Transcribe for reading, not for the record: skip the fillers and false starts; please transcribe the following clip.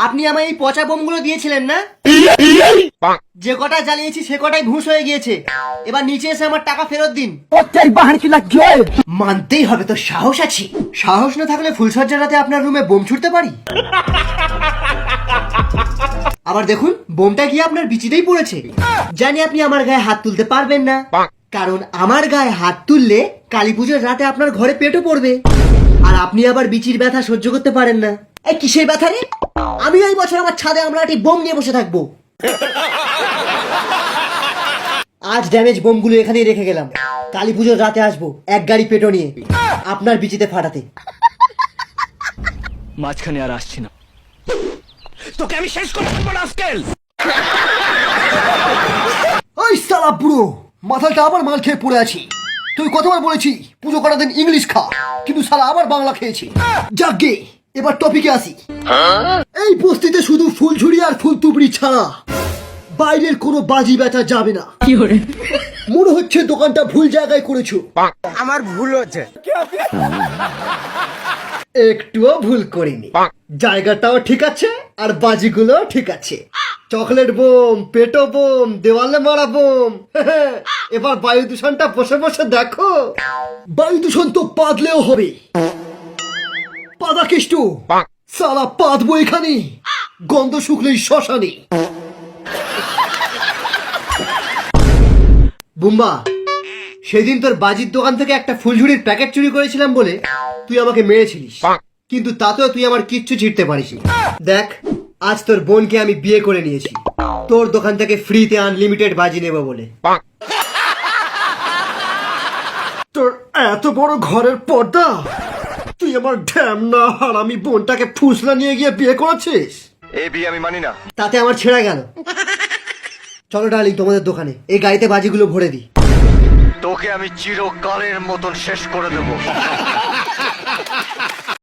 আপনি আমায় এই পচা বোমগুলো দিয়েছিলেন না? যে কটা জ্বালিয়েছি সে কটাই ভুস হয়ে গিয়েছে। এবার নিচে এসে আমার টাকা ফেরত দিন। মানতেই হবে তো সাহস আছে। সাহস না থাকলে ফুলসজ্জার রাতে আপনার রুমে বোম ছুটতে পারি। আবার দেখুন বোমটা গিয়ে আপনার বিচিতেই পড়েছে। জানি আপনি আমার গায়ে হাত তুলতে পারবেন না, কারণ আমার গায়ে হাত তুললে কালী পুজোর রাতে আপনার ঘরে পেটও পড়বে। আর আপনি আবার বিচির ব্যথা সহ্য করতে পারেন না। এই কিসের ব্যথা রে? আমি এই বছর আমার ছাদে আমরা একটি বোম নিয়ে বসে থাকবো। আজ ড্যামেজ বোমগুলো এখানেই রেখে গেলাম। কালী পুজোর রাতে আসবো এক গাড়ি পেটো নিয়ে আপনার বিচিতে ফাটাতে। মাঝখানে আর আসছি না, তোকে আমি শেষ করে দেবো আজকাল। ওই সালা বুড়ো, মাথাটা আবার মাল খেয়ে পড়ে আছি। তুই কতবার বলেছি পুজো করার দিন ইংলিশ খা, কিন্তু সালা আবার বাংলা খেয়েছি। যাকগে এবার টপিকে আসি। এই বস্তিতে শুধু ফুলঝুরি আর ফুল তুবড়ি ছাড়া বাইরের কোনো বাজি বেচা যাবে না। মনে হচ্ছে দোকানটা ভুল জায়গায় করেছো। আমার ভুল হচ্ছে। একটুও ভুল করিনি, জায়গাটাও ঠিক আছে আর বাজিগুলো ঠিক আছে। চকলেট বোম, পেটো বোম, দেওয়ালে মারা বোম। এবার বায়ু দূষণটা বসে বসে দেখো। বায়ু দূষণ তো পাদলেও হবে। পাদা কেষ্ট সালা পাদবো এখানে, গন্ধ শুকলেই শ্মশানে। বুম্বা, সেদিন তোর বাজির দোকান থেকে একটা ফুলঝুরির প্যাকেট চুরি করেছিলাম বলে তুই আমাকে মেরেছিলিস, কিন্তু তাতেও তুই আমার কিচ্ছু ছিঁড়তে পারিসনি। দেখ আজ তোর বোনকে আমি বিয়ে করে নিয়েছি তোর দোকান থেকে ফ্রিতে আনলিমিটেড বাজি নেব বলে। তোর এত বড় ঘরের পর্দা, তুই আমার ঢ্যামনা হারামি বোনটাকে ফুসলা নিয়ে গিয়ে বিয়ে করেছিস। এই বিয়ে আমি মানি না। তাতে আমার ছেঁড়া গেল। চলো ডার্লিং তোমাদের দোকানে, এই গাড়িতে বাজিগুলো ভরে দিই। তোকে আমি চিরকালের মতন শেষ করে দেবো।